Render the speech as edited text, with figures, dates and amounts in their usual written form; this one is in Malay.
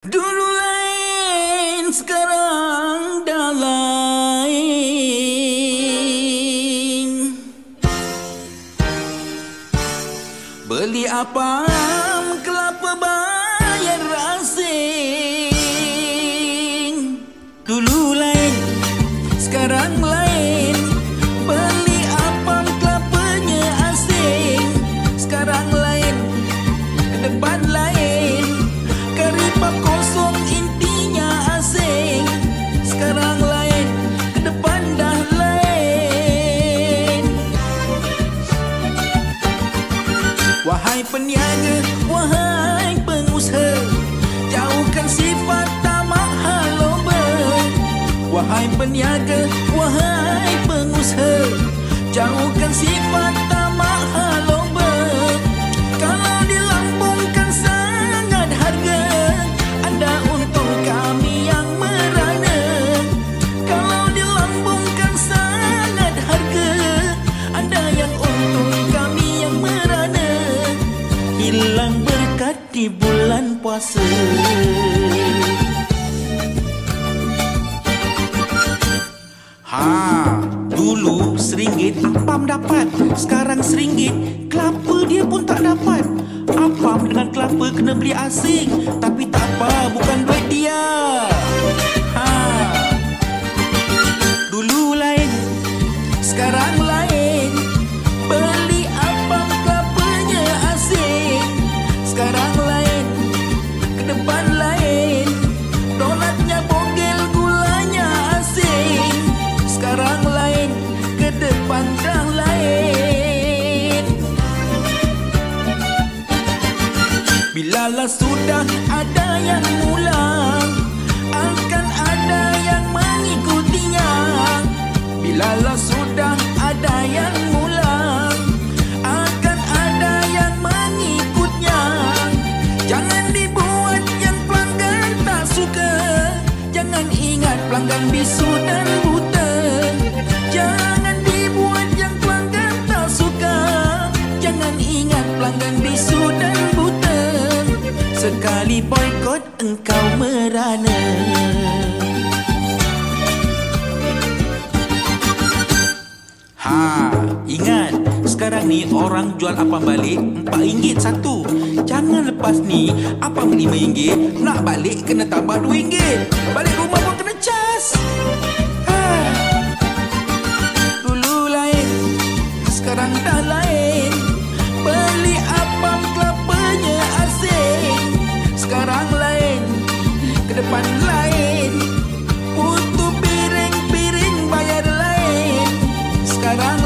Dulu lain, sekarang dah lain. Beli apam kelapa bayar asing. Dulu lain, sekarang lain. Beli apam kelapanya asing. Sekarang lain, ke depan lain. Karipap kosong intinya asing. Sekarang lain, ke depan dah lain. Wahai peniaga, wahai pengusaha, jauhkan sifat tamak haloba. Wahai peniaga, wahai pengusaha, jauhkan sifat tamak haloba. Kalau dilambungkan sangat harga, anda untung kami yang merana. Kalau dilambungkan sangat harga, anda yang untung kami yang merana. Hilang berkat di bulan puasa. Dulu RM1 apam dapat, sekarang RM1 kelapa dia pun tak dapat. Apam dengan kelapa kena beli asing, tapi tak apa, bukan duit dia. Dulu lain, sekarang lain. Beli apam kelapanya asing. Sekarang lain, ke depan lain. Donatnya bogel, gulanya asing. Sekarang lain, ke depan dah lain. Bilalah sudah ada yang mulang, akan ada yang mengikutinya. Bilalah sudah ada yang mulang, akan ada yang mengikutnya. Jangan dibuat yang pelanggan tak suka. Jangan ingat pelanggan bisu dan buta. Jangan dibuat yang pelanggan tak suka. Jangan ingat pelanggan bisu dan buta. Sekali boikot engkau merana. Ingat, sekarang ni orang jual apam balik RM4 satu. Jangan lepas ni apam RM5, nak balik kena tambah RM2. Balik rumah pun kena cas. Dulu lain, sekarang dah lain. Beli apam kelapanya asing. Sekarang lain, ke depan lain. Putu piring-piring bayar lain. Sekarang